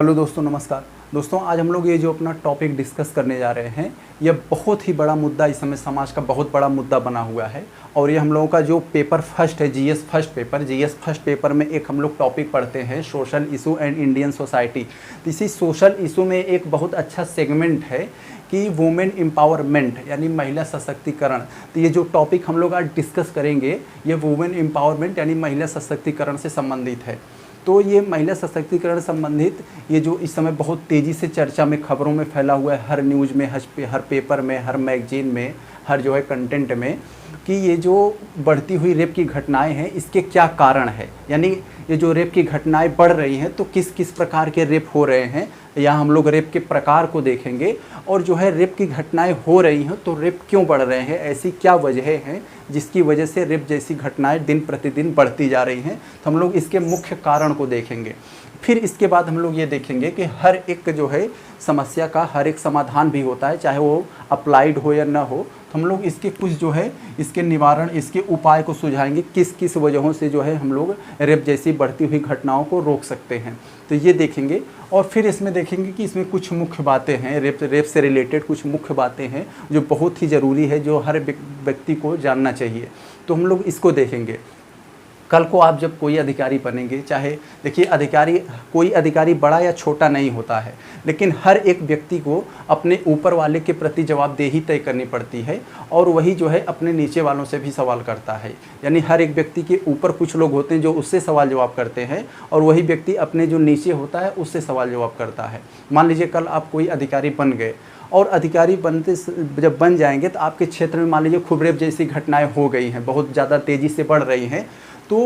Hello दोस्तों, नमस्कार। दोस्तों, आज हम लोग ये जो अपना टॉपिक डिस्कस करने जा रहे हैं, यह बहुत ही बड़ा मुद्दा इस समय समाज का बहुत बड़ा मुद्दा बना हुआ है। और ये हम लोगों का जो पेपर फर्स्ट है, जीएस फर्स्ट पेपर में एक हम लोग टॉपिक पढ़ते हैं, social issue and Indian society. तो इसी सोशल इशू में एक बहुत अच्छा सेगमेंट है कि वुमेन एम्पावरमेंट यानी महिला सशक्तिकरण। तो ये जो टॉपिक हम लोग आज डिस्कस करेंगे, ये वुमेन एम्पावरमेंट यानी महिला सशक्तिकरण से संबंधित है। तो ये महिला सशक्तिकरण संबंधित ये जो इस समय बहुत तेज़ी से चर्चा में, खबरों में फैला हुआ है, हर न्यूज़ में, हर पेपर में, हर मैगजीन में, हर जो है कंटेंट में, कि ये जो बढ़ती हुई रेप की घटनाएं हैं, इसके क्या कारण है। यानी ये जो रेप की घटनाएं बढ़ रही हैं, तो किस किस प्रकार के रेप हो रहे हैं, या हम लोग रेप के प्रकार को देखेंगे। और जो है रेप की घटनाएं हो रही हैं, तो रेप क्यों बढ़ रहे हैं, ऐसी क्या वजह हैं जिसकी वजह से रेप जैसी घटनाएं दिन प्रतिदिन बढ़ती जा रही हैं। तो हम लोग इसके मुख्य कारण को देखेंगे। फिर इसके बाद हम लोग ये देखेंगे कि हर एक जो है समस्या का हर एक समाधान भी होता है, चाहे वो अप्लाइड हो या ना हो। तो हम लोग इसके कुछ जो है इसके निवारण, इसके उपाय को सुझाएंगे, किस किस वजहों से जो है हम लोग रेप जैसी बढ़ती हुई घटनाओं को रोक सकते हैं। तो ये देखेंगे। और फिर इसमें देखेंगे कि इसमें कुछ मुख्य बातें हैं, रेप से रिलेटेड कुछ मुख्य बातें हैं जो बहुत ही ज़रूरी है, जो हर व्यक्ति को जानना चाहिए। तो हम लोग इसको देखेंगे। कल को आप जब कोई अधिकारी बनेंगे, चाहे देखिए कोई अधिकारी बड़ा या छोटा नहीं होता है, लेकिन हर एक व्यक्ति को अपने ऊपर वाले के प्रति जवाबदेही तय करनी पड़ती है, और वही जो है अपने नीचे वालों से भी सवाल करता है। यानी हर एक व्यक्ति के ऊपर कुछ लोग होते हैं जो उससे सवाल जवाब करते हैं, और वही व्यक्ति अपने जो नीचे होता है उससे सवाल जवाब करता है। मान लीजिए कल आप कोई अधिकारी बन गए, और अधिकारी जब बन जाएंगे तो आपके क्षेत्र में मान लीजिए खूब रेप जैसी घटनाएं हो गई हैं, बहुत ज़्यादा तेज़ी से बढ़ रही हैं। तो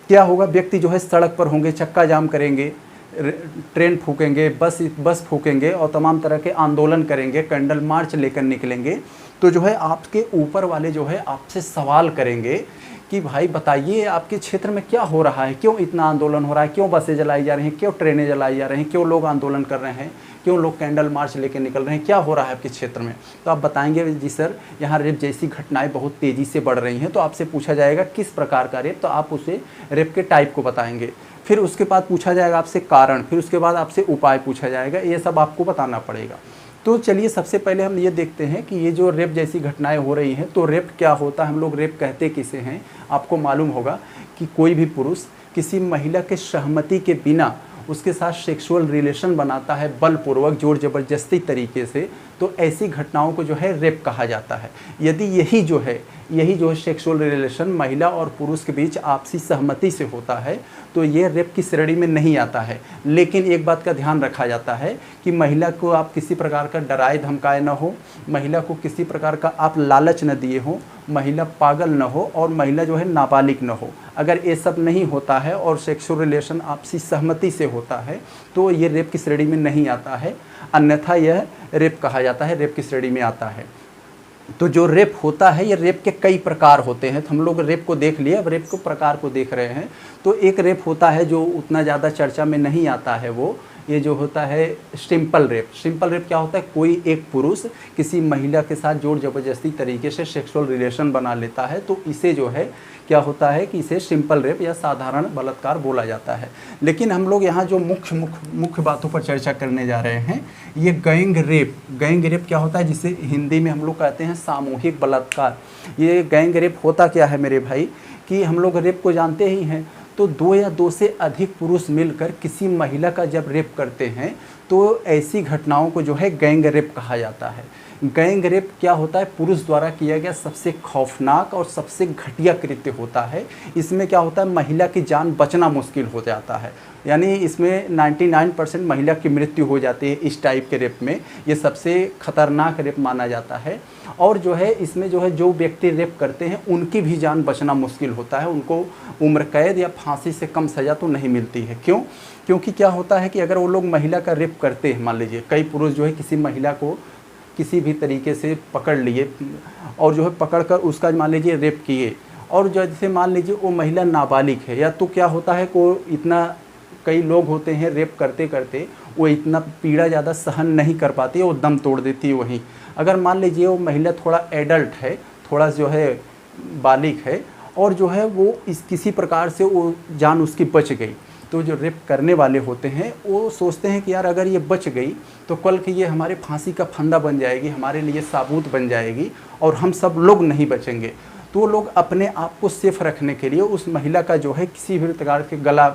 क्या होगा, व्यक्ति जो है सड़क पर होंगे, चक्का जाम करेंगे, ट्रेन फूकेंगे, बस फूकेंगे, और तमाम तरह के आंदोलन करेंगे, कैंडल मार्च लेकर निकलेंगे। तो जो है आपके ऊपर वाले जो है आपसे सवाल करेंगे कि भाई बताइए आपके क्षेत्र में क्या हो रहा है, क्यों इतना आंदोलन हो रहा है, क्यों बसें जलाई जा रही हैं, क्यों ट्रेनें जलाई जा रही हैं, क्यों लोग आंदोलन कर रहे हैं, क्यों लोग कैंडल मार्च लेके निकल रहे हैं, क्या हो रहा है आपके क्षेत्र में। तो आप बताएंगे जी सर यहाँ रेप जैसी घटनाएं बहुत तेज़ी से बढ़ रही हैं। तो आपसे पूछा जाएगा किस प्रकार का रेप, तो आप उसे रेप के टाइप को बताएंगे। फिर उसके बाद पूछा जाएगा आपसे कारण, फिर उसके बाद आपसे उपाय पूछा जाएगा, ये सब आपको बताना पड़ेगा। तो चलिए सबसे पहले हम ये देखते हैं कि ये जो रेप जैसी घटनाएं हो रही हैं, तो रेप क्या होता है, हम लोग रेप कहते किसे हैं। आपको मालूम होगा कि कोई भी पुरुष किसी महिला के सहमति के बिना उसके साथ सेक्सुअल रिलेशन बनाता है, बलपूर्वक, जोर जबरदस्ती तरीके से, तो ऐसी घटनाओं को जो है रेप कहा जाता है। यदि यही जो है सेक्सुअल रिलेशन महिला और पुरुष के बीच आपसी सहमति से होता है, तो ये रेप की श्रेणी में नहीं आता है। लेकिन एक बात का ध्यान रखा जाता है कि महिला को आप किसी प्रकार का डराए धमकाए ना हो, महिला को किसी प्रकार का आप लालच न दिए हो, महिला पागल न हो, और महिला जो है नाबालिग न हो। अगर ये सब नहीं होता है और सेक्सुअल रिलेशन आपसी सहमति से होता है, तो ये रेप की श्रेणी में नहीं आता है, अन्यथा यह रेप कहा जाता है, रेप की श्रेणी में आता है। तो जो रेप होता है, ये रेप के कई प्रकार होते हैं। तो हम लोग रेप को देख लिए, अब रेप को प्रकार को देख रहे हैं। तो एक रेप होता है जो उतना ज़्यादा चर्चा में नहीं आता है, वो ये जो होता है सिंपल रेप। सिंपल रेप क्या होता है, कोई एक पुरुष किसी महिला के साथ जोर जबरदस्ती तरीके से सेक्सुअल रिलेशन बना लेता है, तो इसे जो है क्या होता है कि इसे सिंपल रेप या साधारण बलात्कार बोला जाता है। लेकिन हम लोग यहाँ जो मुख्य बातों पर चर्चा करने जा रहे हैं, ये गैंग रेप क्या होता है, जिसे हिंदी में हम लोग कहते हैं सामूहिक बलात्कार। ये गैंग रेप होता क्या है मेरे भाई, कि हम लोग रेप को जानते ही हैं। तो दो या दो से अधिक पुरुष मिलकर किसी महिला का जब रेप करते हैं, तो ऐसी घटनाओं को जो है गैंग रेप कहा जाता है। गैंग रेप क्या होता है, पुरुष द्वारा किया गया सबसे खौफनाक और सबसे घटिया कृत्य होता है। इसमें क्या होता है, महिला की जान बचना मुश्किल हो जाता है। यानी इसमें 99% महिला की मृत्यु हो जाती है। इस टाइप के रेप में ये सबसे खतरनाक रेप माना जाता है। और जो है इसमें जो है जो व्यक्ति रेप करते हैं उनकी भी जान बचना मुश्किल होता है। उनको उम्र कैद या फांसी से कम सज़ा तो नहीं मिलती है। क्यों? क्योंकि क्या होता है कि अगर वो लोग महिला का रेप करते हैं, मान लीजिए कई पुरुष जो है किसी महिला को किसी भी तरीके से पकड़ लिए, और जो है पकड़कर उसका मान लीजिए रेप किए, और जैसे मान लीजिए वो महिला नाबालिग है, या तो क्या होता है को इतना कई लोग होते हैं रेप करते करते वो इतना पीड़ा ज़्यादा सहन नहीं कर पाती है, वो दम तोड़ देती है वहीं। अगर मान लीजिए वो महिला थोड़ा एडल्ट है, थोड़ा जो है बालिग है, और जो है वो किसी प्रकार से वो जान उसकी बच गई, तो जो रेप करने वाले होते हैं वो सोचते हैं कि यार अगर ये बच गई तो कल की ये हमारे फांसी का फंदा बन जाएगी, हमारे लिए साबूत बन जाएगी और हम सब लोग नहीं बचेंगे। तो वो लोग अपने आप को सेफ रखने के लिए उस महिला का जो है किसी भी प्रकार के गला,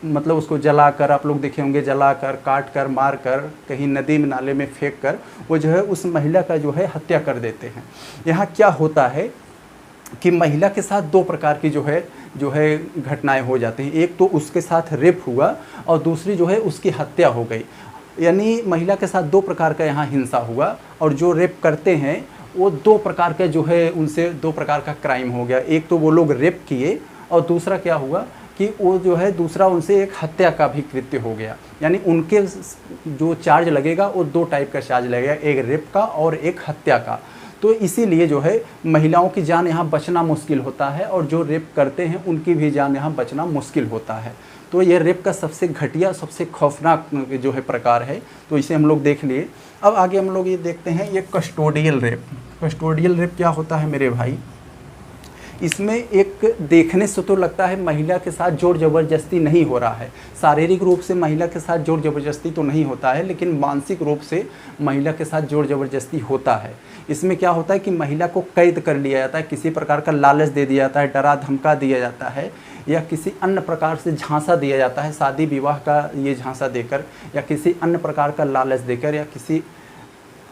मतलब उसको जलाकर, आप लोग देखे होंगे, जलाकर, काट कर, मार कर, कहीं नदी में नाले में फेंक कर वो जो है उस महिला का जो है हत्या कर देते हैं। यहाँ क्या होता है कि महिला के साथ दो प्रकार की जो है घटनाएं हो जाती हैं। एक तो उसके साथ रेप हुआ और दूसरी जो है उसकी हत्या हो गई। यानी महिला के साथ दो प्रकार का यहाँ हिंसा हुआ और जो रेप करते हैं वो दो प्रकार का जो है उनसे दो प्रकार का क्राइम हो गया। एक तो वो लोग रेप किए और दूसरा क्या हुआ कि वो जो है दूसरा उनसे एक हत्या का भी कृत्य हो गया। यानी उनके जो चार्ज लगेगा वो दो टाइप का चार्ज लगेगा, एक रेप का और एक हत्या का। तो इसीलिए जो है महिलाओं की जान यहाँ बचना मुश्किल होता है और जो रेप करते हैं उनकी भी जान यहाँ बचना मुश्किल होता है। तो ये रेप का सबसे घटिया, सबसे खौफनाक जो है प्रकार है, तो इसे हम लोग देख लिए। अब आगे हम लोग ये देखते हैं ये कस्टोडियल रेप। कस्टोडियल रेप क्या होता है मेरे भाई? इसमें एक देखने से तो लगता है महिला के साथ जोर ज़बरदस्ती नहीं हो रहा है, शारीरिक रूप से महिला के साथ जोर ज़बरदस्ती तो नहीं होता है, लेकिन मानसिक रूप से महिला के साथ जोर ज़बरदस्ती होता है। इसमें क्या होता है कि महिला को कैद कर लिया जाता है, किसी प्रकार का लालच दे दिया जाता है, डरा धमका दिया जाता है या किसी अन्य प्रकार से झांसा दिया जाता है, शादी विवाह का ये झांसा देकर या किसी अन्य प्रकार का लालच देकर या किसी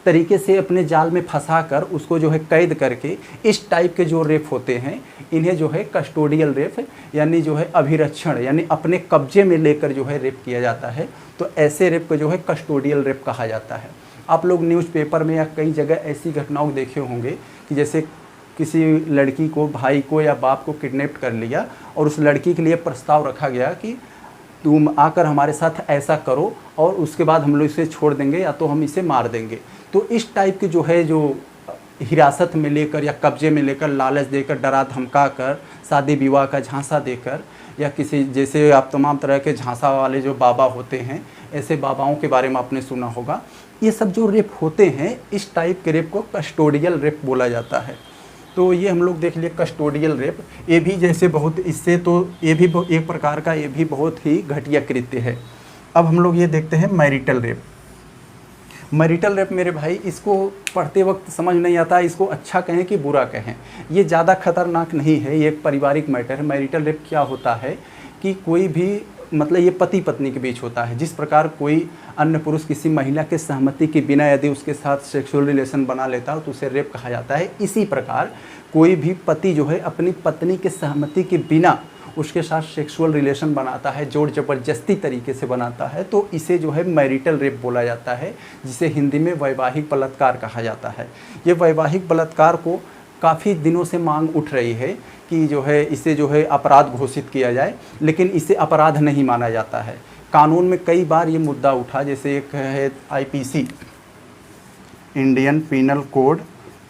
तरीके से अपने जाल में फंसाकर उसको जो है कैद करके, इस टाइप के जो रेप होते हैं इन्हें जो है कस्टोडियल रेप यानी जो है अभिरक्षण यानी अपने कब्जे में लेकर जो है रेप किया जाता है। तो ऐसे रेप को जो है कस्टोडियल रेप कहा जाता है। आप लोग न्यूज़पेपर में या कई जगह ऐसी घटनाओं देखे होंगे कि जैसे किसी लड़की को, भाई को या बाप को किडनैप कर लिया और उस लड़की के लिए प्रस्ताव रखा गया कि तुम आकर हमारे साथ ऐसा करो और उसके बाद हम लोग इसे छोड़ देंगे या तो हम इसे मार देंगे। तो इस टाइप की जो है जो हिरासत में लेकर या कब्जे में लेकर, लालच देकर, डरा धमका कर, शादी विवाह का झांसा देकर या किसी जैसे आप तमाम तरह के झांसा वाले जो बाबा होते हैं, ऐसे बाबाओं के बारे में आपने सुना होगा। ये सब जो रेप होते हैं इस टाइप के रेप को कस्टोडियल रेप बोला जाता है। तो ये हम लोग देख लिए कस्टोडियल रेप। ये भी जैसे बहुत इससे तो ये भी एक प्रकार का ये भी बहुत ही घटिया कृत्य है। अब हम लोग ये देखते हैं मैरिटल रेप। मैरिटल रेप मेरे भाई, इसको पढ़ते वक्त समझ नहीं आता इसको अच्छा कहें कि बुरा कहें। ये ज़्यादा खतरनाक नहीं है, ये एक पारिवारिक मैटर है। मैरिटल रेप क्या होता है कि कोई भी मतलब ये पति पत्नी के बीच होता है। जिस प्रकार कोई अन्य पुरुष किसी महिला के सहमति के बिना यदि उसके साथ सेक्सुअल रिलेशन बना लेता है तो उसे रेप कहा जाता है। इसी प्रकार कोई भी पति जो है अपनी पत्नी के सहमति के बिना उसके साथ सेक्सुअल रिलेशन बनाता है, जोर ज़बरदस्ती तरीके से बनाता है, तो इसे जो है मैरिटल रेप बोला जाता है, जिसे हिंदी में वैवाहिक बलात्कार कहा जाता है। ये वैवाहिक बलात्कार को काफ़ी दिनों से मांग उठ रही है कि जो है इसे जो है अपराध घोषित किया जाए, लेकिन इसे अपराध नहीं माना जाता है। कानून में कई बार ये मुद्दा उठा, जैसे एक है IPC इंडियन पीनल कोड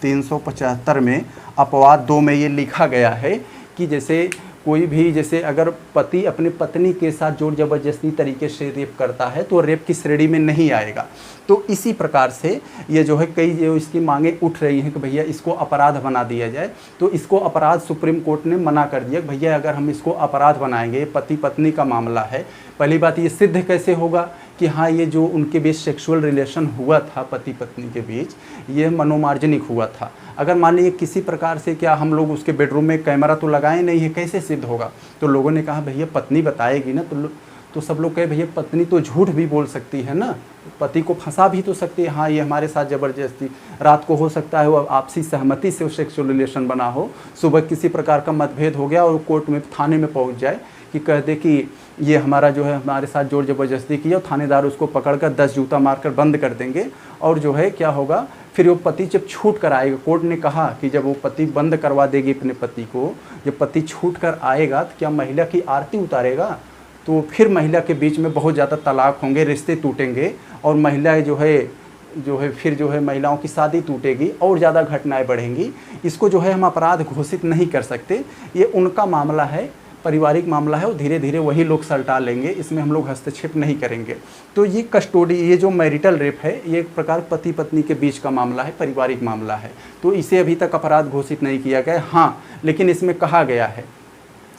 375 में अपवाद 2 में ये लिखा गया है कि जैसे कोई भी जैसे अगर पति अपनी पत्नी के साथ जोर ज़बरदस्ती तरीके से रेप करता है तो रेप की श्रेणी में नहीं आएगा। तो इसी प्रकार से ये जो है कई जो इसकी मांगे उठ रही हैं कि भैया इसको अपराध बना दिया जाए। तो इसको अपराध सुप्रीम कोर्ट ने मना कर दिया कि भैया अगर हम इसको अपराध बनाएंगे, पति पत्नी का मामला है, पहली बात ये सिद्ध कैसे होगा कि हाँ ये जो उनके बीच सेक्सुअल रिलेशन हुआ था पति पत्नी के बीच ये मनोमार्जनिक हुआ था। अगर मान लीजिए किसी प्रकार से क्या हम लोग उसके बेडरूम में कैमरा तो लगाए नहीं है, कैसे सिद्ध होगा? तो लोगों ने कहा भैया पत्नी बताएगी ना, तो सब लोग कहे भैया पत्नी तो झूठ भी बोल सकती है ना, पति को फंसा भी तो सकती है। हाँ ये हमारे साथ ज़बरदस्ती, रात को हो सकता है वो आपसी सहमति से सेक्सुअल रिलेशन बना हो, सुबह किसी प्रकार का मतभेद हो गया और कोर्ट में थाने में पहुंच जाए कि कह दे कि ये हमारा जो है हमारे साथ जोर ज़बरदस्ती किया, और थानेदार उसको पकड़कर 10 जूता मारकर बंद कर देंगे। और जो है क्या होगा, फिर वो पति जब छूट कर आएगा, कोर्ट ने कहा कि जब वो पति बंद करवा देगी अपने पति को, जब पति छूट कर आएगा तो क्या महिला की आरती उतारेगा? तो फिर महिला के बीच में बहुत ज़्यादा तलाक होंगे, रिश्ते टूटेंगे और महिलाएं जो है फिर जो है महिलाओं की शादी टूटेगी और ज़्यादा घटनाएं बढ़ेंगी। इसको जो है हम अपराध घोषित नहीं कर सकते, ये उनका मामला है, पारिवारिक मामला है, और धीरे धीरे वही लोग सलटा लेंगे, इसमें हम लोग हस्तक्षेप नहीं करेंगे। तो ये कस्टोडी, ये जो मैरिटल रेप है ये एक प्रकार पति पत्नी के बीच का मामला है, पारिवारिक मामला है, तो इसे अभी तक अपराध घोषित नहीं किया गया। हाँ लेकिन इसमें कहा गया है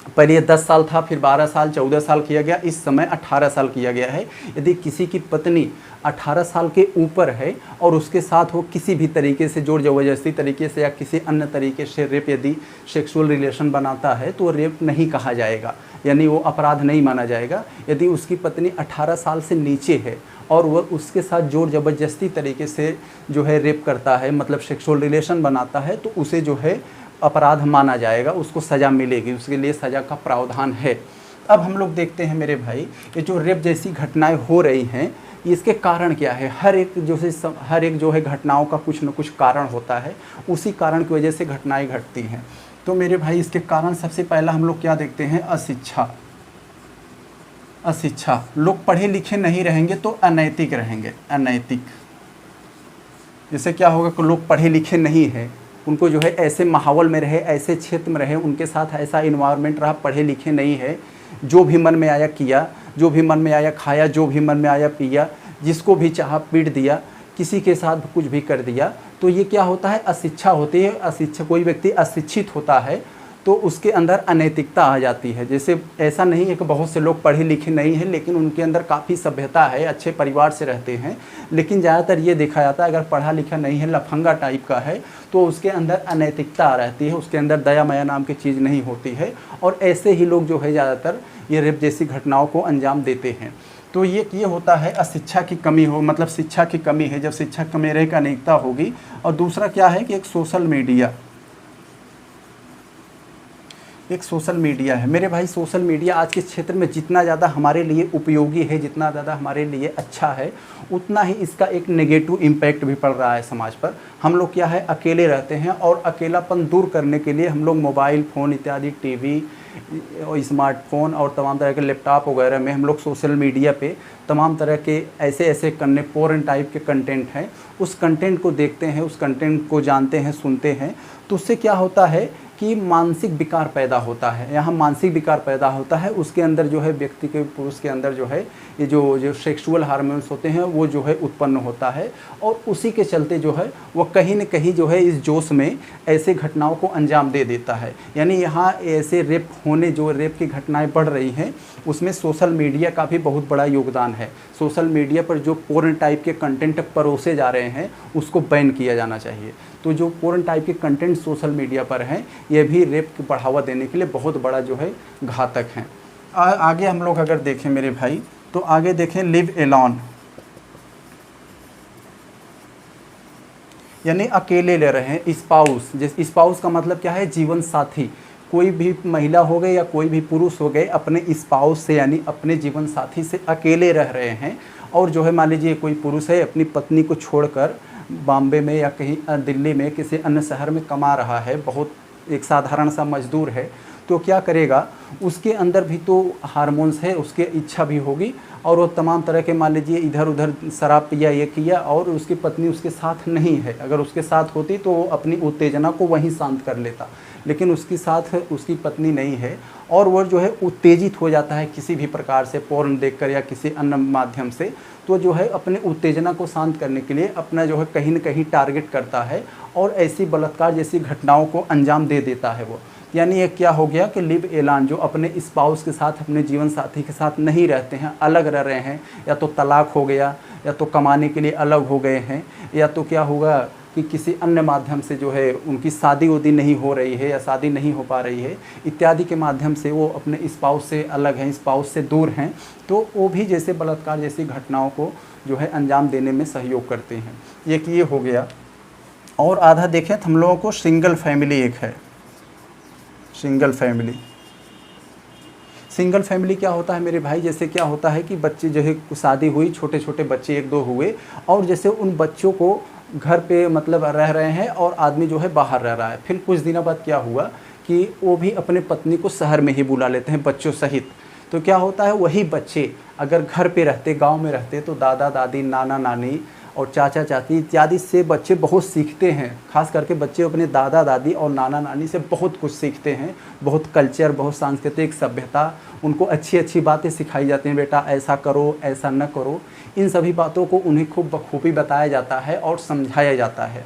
पहले ये 10 साल था, फिर 12 साल, 14 साल किया गया, इस समय 18 साल किया गया है। यदि किसी की पत्नी 18 साल के ऊपर है और उसके साथ वो किसी भी तरीके से जोर ज़बरदस्ती तरीके से या किसी अन्य तरीके से रेप यदि सेक्सुअल रिलेशन बनाता है तो रेप नहीं कहा जाएगा, यानी वो अपराध नहीं माना जाएगा। यदि उसकी पत्नी 18 साल से नीचे है और वह उसके साथ जोर ज़बरदस्ती तरीके से जो है रेप करता है, मतलब सेक्सुअल रिलेशन बनाता है, तो उसे जो है अपराध माना जाएगा, उसको सज़ा मिलेगी, उसके लिए सज़ा का प्रावधान है। अब हम लोग देखते हैं मेरे भाई, ये जो रेप जैसी घटनाएं हो रही हैं, इसके कारण क्या है। हर एक जो है घटनाओं का कुछ न कुछ कारण होता है, उसी कारण की वजह से घटनाएं घटती हैं। तो मेरे भाई इसके कारण सबसे पहला हम लोग क्या देखते हैं, अशिक्षा। लोग पढ़े लिखे नहीं रहेंगे तो अनैतिक रहेंगे, अनैतिक। जैसे क्या होगा कि लोग पढ़े लिखे नहीं हैं, उनको जो है ऐसे माहौल में रहे, ऐसे क्षेत्र में रहे, उनके साथ ऐसा इन्वायरमेंट रहा, पढ़े लिखे नहीं है, जो भी मन में आया किया, जो भी मन में आया खाया, जो भी मन में आया पिया, जिसको भी चाहा पीट दिया, किसी के साथ कुछ भी कर दिया, तो ये क्या होता है, अशिक्षा होती है। अशिक्षा, कोई व्यक्ति अशिक्षित होता है तो उसके अंदर अनैतिकता आ जाती है। जैसे ऐसा नहीं है कि बहुत से लोग पढ़े लिखे नहीं हैं लेकिन उनके अंदर काफ़ी सभ्यता है, अच्छे परिवार से रहते हैं, लेकिन ज़्यादातर ये देखा जाता है अगर पढ़ा लिखा नहीं है, लफंगा टाइप का है, तो उसके अंदर अनैतिकता रहती है, उसके अंदर दया माया नाम की चीज़ नहीं होती है, और ऐसे ही लोग जो है ज़्यादातर ये रेप जैसी घटनाओं को अंजाम देते हैं। तो ये होता है अशिक्षा की कमी हो, मतलब शिक्षा की कमी है। जब शिक्षा कमी रहेगी अनैतिकता होगी। और दूसरा क्या है कि एक सोशल मीडिया है मेरे भाई। सोशल मीडिया आज के क्षेत्र में जितना ज़्यादा हमारे लिए उपयोगी है, जितना ज़्यादा हमारे लिए अच्छा है, उतना ही इसका एक नेगेटिव इम्पैक्ट भी पड़ रहा है समाज पर। हम लोग क्या है, अकेले रहते हैं, और अकेलापन दूर करने के लिए हम लोग मोबाइल फ़ोन इत्यादि, टीवी, स्मार्टफोन और तमाम तरह के लैपटॉप वगैरह में हम लोग सोशल मीडिया पे तमाम तरह के ऐसे करने पोर्न टाइप के कंटेंट हैं, उस कंटेंट को देखते हैं, उस कंटेंट को जानते हैं, सुनते हैं। तो उससे क्या होता है कि मानसिक विकार पैदा होता है। यहाँ मानसिक विकार पैदा होता है, उसके अंदर जो है व्यक्ति के, पुरुष के अंदर जो है ये जो सेक्सुअल हार्मोन्स होते हैं वो जो है उत्पन्न होता है, और उसी के चलते जो है वो कहीं न कहीं जो है इस जोश में ऐसे घटनाओं को अंजाम दे देता है। यानी यहाँ ऐसे रेप की घटनाएं बढ़ रही हैं, उसमें सोशल मीडिया का भी बहुत बड़ा योगदान है। सोशल मीडिया पर जो पोर्न टाइप के कंटेंट परोसे जा रहे हैं उसको बैन किया जाना चाहिए। तो जो पोर्न टाइप के कंटेंट सोशल मीडिया पर हैं, ये भी रेप को बढ़ावा देने के लिए बहुत बड़ा जो है घातक हैं। आगे हम लोग अगर देखें मेरे भाई, तो आगे देखें लिव एलोन, यानी अकेले ले रहे हैं। स्पाउस, जिस स्पाउस का मतलब क्या है, जीवन साथी। कोई भी महिला हो गए या कोई भी पुरुष हो गए, अपने स्पाउस से यानी अपने जीवन साथी से अकेले रह रहे हैं। और जो है मान लीजिए कोई पुरुष है, अपनी पत्नी को छोड़कर बॉम्बे में या कहीं दिल्ली में किसी अन्य शहर में कमा रहा है, बहुत एक साधारण सा मजदूर है, तो क्या करेगा, उसके अंदर भी तो हार्मोन्स है, उसकी इच्छा भी होगी, और वो तमाम तरह के मान लीजिए इधर उधर शराब पिया, ये किया, और उसकी पत्नी उसके साथ नहीं है। अगर उसके साथ होती तो वो अपनी उत्तेजना को वहीं शांत कर लेता, लेकिन उसके साथ उसकी पत्नी नहीं है, और वो जो है उत्तेजित हो जाता है किसी भी प्रकार से, पोर्न देखकर या किसी अन्य माध्यम से। तो जो है अपने उत्तेजना को शांत करने के लिए अपना जो है कहीं न कहीं टारगेट करता है, और ऐसी बलात्कार जैसी घटनाओं को अंजाम दे देता है वो। यानी ये क्या हो गया कि लिव एलान, जो अपने स्पाउस के साथ, अपने जीवन साथी के साथ नहीं रहते हैं, अलग रह रहे हैं, या तो तलाक हो गया, या तो कमाने के लिए अलग हो गए हैं, या तो क्या होगा कि किसी अन्य माध्यम से जो है उनकी शादी उदी नहीं हो रही है या शादी नहीं हो पा रही है इत्यादि के माध्यम से वो अपने स्पाउस से अलग हैं, स्पाउस से दूर हैं, तो वो भी जैसे बलात्कार जैसी घटनाओं को जो है अंजाम देने में सहयोग करते हैं। ये हो गया। और आधा देखें तो हम लोगों को सिंगल फैमिली एक है। सिंगल फैमिली क्या होता है मेरे भाई, जैसे क्या होता है कि बच्चे जो है शादी हुई, छोटे छोटे बच्चे 1-2 हुए, और जैसे उन बच्चों को घर पे मतलब रह रहे हैं और आदमी जो है बाहर रह रहा है। फिर कुछ दिनों बाद क्या हुआ कि वो भी अपने पत्नी को शहर में ही बुला लेते हैं बच्चों सहित। तो क्या होता है, वही बच्चे अगर घर पे रहते, गांव में रहते, तो दादा दादी, नाना नानी और चाचा चाची इत्यादि से बच्चे बहुत सीखते हैं। खास करके बच्चे अपने दादा दादी और नाना नानी से बहुत कुछ सीखते हैं, बहुत कल्चर, बहुत सांस्कृतिक सभ्यता, उनको अच्छी अच्छी बातें सिखाई जाती हैं, बेटा ऐसा करो, ऐसा न करो। इन सभी बातों को उन्हें खूब बखूबी बताया जाता है और समझाया जाता है।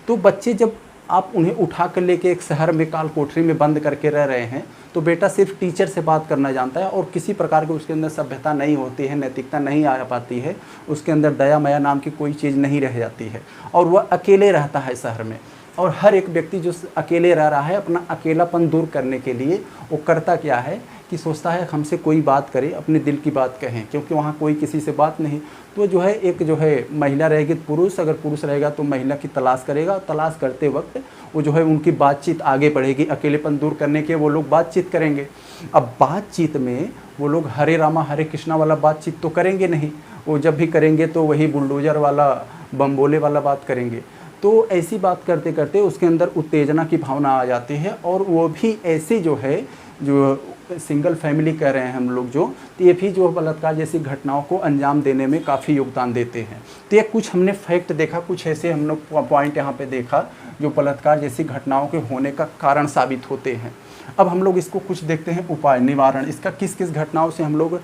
तो बच्चे जब आप उन्हें उठा कर लेके एक शहर में काल कोठरी में बंद करके रह रहे हैं, तो बेटा सिर्फ टीचर से बात करना जानता है और किसी प्रकार की उसके अंदर सभ्यता नहीं होती है, नैतिकता नहीं आ पाती है, उसके अंदर दया माया नाम की कोई चीज़ नहीं रह जाती है, और वह अकेले रहता है शहर में। और हर एक व्यक्ति जो अकेले रह रहा है, अपना अकेलापन दूर करने के लिए वो करता क्या है कि सोचता है हमसे कोई बात करे, अपने दिल की बात कहें, क्योंकि वहाँ कोई किसी से बात नहीं। तो जो है एक जो है महिला रहेगी तो पुरुष, अगर पुरुष रहेगा तो महिला की तलाश करेगा, तलाश करते वक्त वो जो है उनकी बातचीत आगे बढ़ेगी, अकेलेपन दूर करने के वो लोग बातचीत करेंगे। अब बातचीत में वो लोग हरे रामा हरे कृष्णा वाला बातचीत तो करेंगे नहीं, वो जब भी करेंगे तो वही बुलडोजर वाला बमबोले वाला बात करेंगे। तो ऐसी बात करते करते उसके अंदर उत्तेजना की भावना आ जाती है, और वो भी ऐसी जो है जो सिंगल फैमिली कह रहे हैं हम लोग जो, तो ये भी जो बलात्कार जैसी घटनाओं को अंजाम देने में काफ़ी योगदान देते हैं। तो ये कुछ हमने फैक्ट देखा, कुछ ऐसे हम लोग पॉइंट यहाँ पे देखा जो बलात्कार जैसी घटनाओं के होने का कारण साबित होते हैं। अब हम लोग इसको कुछ देखते हैं उपाय, निवारण, इसका किस किस घटनाओं से हम लोग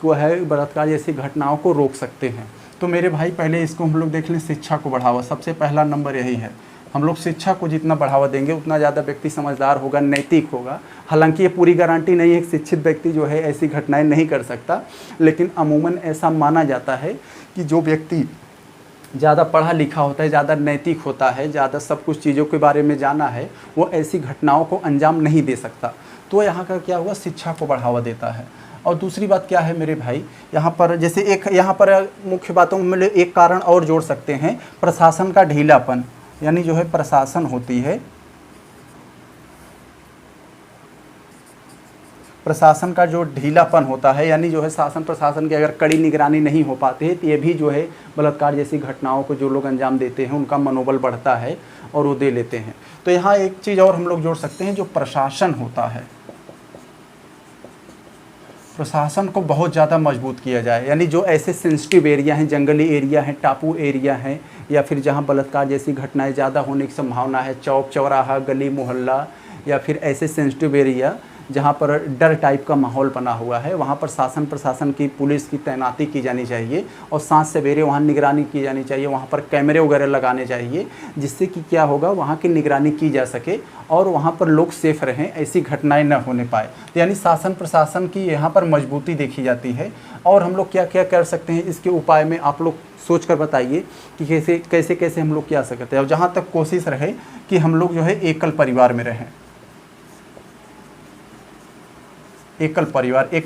को है बलात्कार जैसी घटनाओं को रोक सकते हैं। तो मेरे भाई पहले इसको हम लोग देख लें, शिक्षा को बढ़ावा, सबसे पहला नंबर यही है। हम लोग शिक्षा को जितना बढ़ावा देंगे उतना ज़्यादा व्यक्ति समझदार होगा, नैतिक होगा। हालांकि ये पूरी गारंटी नहीं है, एक शिक्षित व्यक्ति जो है ऐसी घटनाएं नहीं कर सकता, लेकिन अमूमन ऐसा माना जाता है कि जो व्यक्ति ज़्यादा पढ़ा लिखा होता है, ज़्यादा नैतिक होता है, ज़्यादा सब कुछ चीज़ों के बारे में जाना है, वो ऐसी घटनाओं को अंजाम नहीं दे सकता। तो यहाँ का क्या हुआ, शिक्षा को बढ़ावा देता है। और दूसरी बात क्या है मेरे भाई, यहाँ पर जैसे एक यहाँ पर मुख्य बातों में एक कारण और जोड़ सकते हैं, प्रशासन का ढीलापन, यानी जो है प्रशासन होती है, प्रशासन का जो ढीलापन होता है, यानी जो है शासन प्रशासन की अगर कड़ी निगरानी नहीं हो पाती है तो ये भी जो है बलात्कार जैसी घटनाओं को जो लोग अंजाम देते हैं उनका मनोबल बढ़ता है और वो दे लेते हैं। तो यहाँ एक चीज़ और हम लोग जोड़ सकते हैं, जो प्रशासन होता है, प्रशासन को बहुत ज़्यादा मजबूत किया जाए। यानी जो ऐसे सेंसिटिव एरिया हैं, जंगली एरिया हैं, टापू एरिया हैं, या फिर जहाँ बलात्कार जैसी घटनाएं ज़्यादा होने की संभावना है, चौक चौराहा गली मोहल्ला, या फिर ऐसे सेंसिटिव एरिया जहाँ पर डर टाइप का माहौल बना हुआ है, वहाँ पर शासन प्रशासन की पुलिस की तैनाती की जानी चाहिए, और सांझ सवेरे वहाँ निगरानी की जानी चाहिए, वहाँ पर कैमरे वगैरह लगाने चाहिए, जिससे कि क्या होगा, वहाँ की निगरानी की जा सके और वहाँ पर लोग सेफ रहें, ऐसी घटनाएं न होने पाए। तो यानी शासन प्रशासन की यहाँ पर मजबूती देखी जाती है। और हम लोग क्या क्या कर सकते हैं इसके उपाय में, आप लोग सोच कर बताइए कि कैसे कैसे हम लोग क्या सकते हैं। और जहाँ तक कोशिश रहे कि हम लोग जो है एकल परिवार में रहें। एकल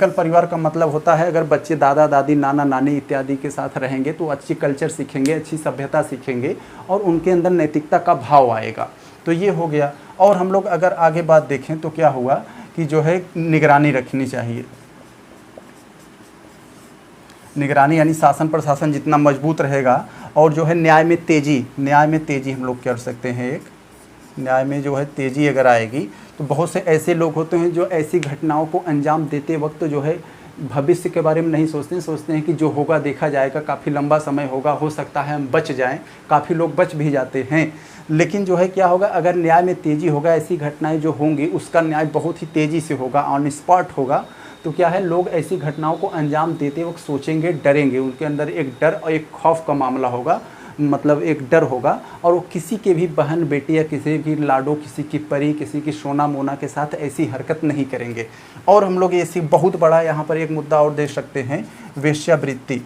परिवार का मतलब होता है, अगर बच्चे दादा दादी नाना नानी इत्यादि के साथ रहेंगे तो अच्छी कल्चर सीखेंगे, अच्छी सभ्यता सीखेंगे और उनके अंदर नैतिकता का भाव आएगा। तो ये हो गया। और हम लोग अगर आगे बात देखें तो क्या हुआ कि जो है निगरानी रखनी चाहिए। निगरानी यानी शासन प्रशासन जितना मजबूत रहेगा, और जो है न्याय में तेजी हम लोग कर सकते हैं। एक न्याय में जो है तेजी अगर आएगी तो बहुत से ऐसे लोग होते हैं जो ऐसी घटनाओं को अंजाम देते वक्त जो है भविष्य के बारे में नहीं सोचते हैं कि जो होगा देखा जाएगा, काफ़ी लंबा समय होगा, हो सकता है हम बच जाएं। काफ़ी लोग बच भी जाते हैं, लेकिन जो है क्या होगा, अगर न्याय में तेज़ी होगा, ऐसी घटनाएं जो होंगी उसका न्याय बहुत ही तेज़ी से होगा, ऑन स्पॉट होगा, तो क्या है, लोग ऐसी घटनाओं को अंजाम देते वक्त सोचेंगे, डरेंगे, उनके अंदर एक डर और एक खौफ का मामला होगा, मतलब एक डर होगा, और वो किसी के भी बहन बेटी या किसी की लाडो, किसी की परी, किसी की सोना मोना के साथ ऐसी हरकत नहीं करेंगे। और हम लोग ऐसी बहुत बड़ा यहाँ पर एक मुद्दा और देख सकते हैं, वेश्यावृत्ति।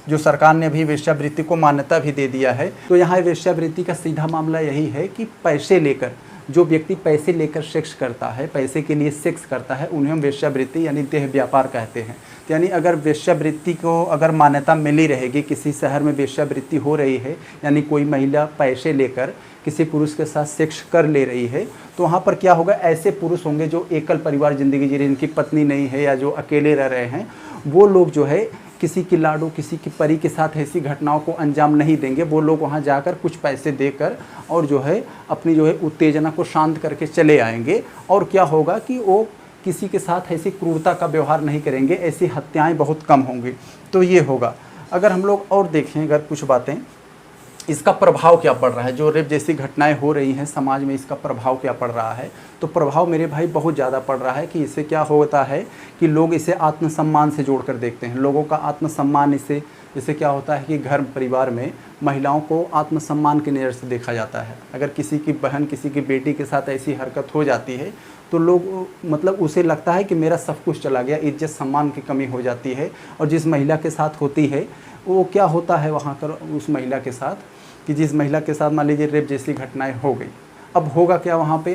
जो सरकार ने भी वेश्यावृत्ति को मान्यता भी दे दिया है। तो यहाँ वेश्यावृत्ति का सीधा मामला यही है कि पैसे लेकर, जो व्यक्ति पैसे लेकर सेक्स करता है, पैसे के लिए सेक्स करता है, उन्हें हम वेश्यावृत्ति यानी देह व्यापार कहते हैं। यानी अगर वेश्यावृत्ति को अगर मान्यता मिली रहेगी, किसी शहर में वेश्यावृत्ति हो रही है, यानी कोई महिला पैसे लेकर किसी पुरुष के साथ सेक्स कर ले रही है, तो वहाँ पर क्या होगा, ऐसे पुरुष होंगे जो एकल परिवार ज़िंदगी जी रहे, जिनकी पत्नी नहीं है या जो अकेले रह रहे हैं, वो लोग जो है किसी की लाडो, किसी की परी के साथ ऐसी घटनाओं को अंजाम नहीं देंगे। वो लोग वहाँ जाकर कुछ पैसे देकर और जो है अपनी जो है उत्तेजना को शांत करके चले आएंगे। और क्या होगा कि वो किसी के साथ ऐसी क्रूरता का व्यवहार नहीं करेंगे, ऐसी हत्याएं बहुत कम होंगी। तो ये होगा। अगर हम लोग और देखें अगर कुछ बातें, इसका प्रभाव क्या पड़ रहा है, जो रेप जैसी घटनाएं हो रही हैं समाज में, इसका प्रभाव क्या पड़ रहा है। तो प्रभाव मेरे भाई बहुत ज़्यादा पड़ रहा है कि इससे क्या होता है कि लोग इसे आत्मसम्मान से जोड़कर देखते हैं। लोगों का आत्मसम्मान इससे क्या होता है कि घर परिवार में महिलाओं को आत्मसम्मान की नज़र से देखा जाता है। अगर किसी की बहन, किसी की बेटी के साथ ऐसी हरकत हो जाती है तो लोग मतलब उसे लगता है कि मेरा सब कुछ चला गया, इज्जत सम्मान की कमी हो जाती है। और जिस महिला के साथ होती है वो क्या होता है वहाँ पर उस महिला के साथ, कि जिस महिला के साथ मान लीजिए रेप जैसी घटनाएं हो गई, अब होगा क्या वहाँ पे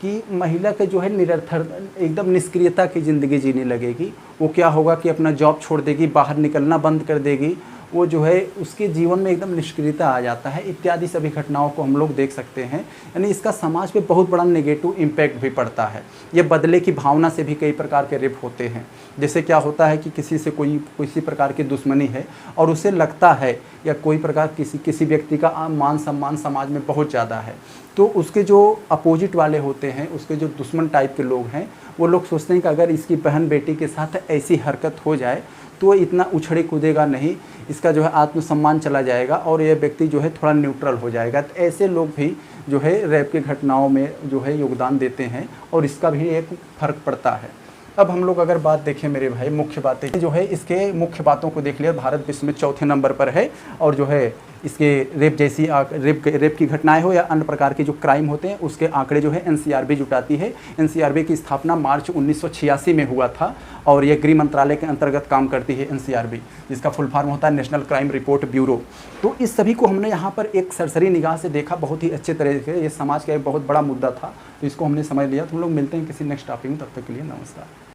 कि महिला के जो है निरर्थर एकदम निष्क्रियता की ज़िंदगी जीने लगेगी। वो क्या होगा कि अपना जॉब छोड़ देगी, बाहर निकलना बंद कर देगी, वो जो है उसके जीवन में एकदम निष्क्रियता आ जाता है। इत्यादि सभी घटनाओं को हम लोग देख सकते हैं। यानी इसका समाज पे बहुत बड़ा नेगेटिव इम्पैक्ट भी पड़ता है। ये बदले की भावना से भी कई प्रकार के रेप होते हैं। जैसे क्या होता है कि किसी से किसी प्रकार की दुश्मनी है और उसे लगता है या कोई प्रकार किसी व्यक्ति का मान सम्मान समाज में बहुत ज़्यादा है, तो उसके जो अपोजिट वाले होते हैं, उसके जो दुश्मन टाइप के लोग हैं, वो लोग सोचते हैं कि अगर इसकी बहन बेटी के साथ ऐसी हरकत हो जाए तो वो इतना उछड़े कूदेगा नहीं, इसका जो है आत्मसम्मान चला जाएगा और यह व्यक्ति जो है थोड़ा न्यूट्रल हो जाएगा। तो ऐसे लोग भी जो है रेप की घटनाओं में जो है योगदान देते हैं और इसका भी एक फ़र्क पड़ता है। अब हम लोग अगर बात देखें मेरे भाई, मुख्य बातें जो है, इसके मुख्य बातों को देख लिया। भारत विश्व में चौथे नंबर पर है और जो है इसके रेप जैसी रेप की घटनाएं हो या अन्य प्रकार के जो क्राइम होते हैं उसके आंकड़े जो है एनसीआरबी जुटाती है। एनसीआरबी की स्थापना मार्च 1986 में हुआ था और यह गृह मंत्रालय के अंतर्गत काम करती है एनसीआरबी, जिसका फुल फॉर्म होता है नेशनल क्राइम रिपोर्ट ब्यूरो। तो इस सभी को हमने यहाँ पर एक सरसरी निगाह से देखा, बहुत ही अच्छे तरह से। ये समाज का एक बहुत बड़ा मुद्दा था तो इसको हमने समझ लिया। तो हम लोग मिलते हैं किसी नेक्स्ट टॉपिक में, तब तक के लिए नमस्कार।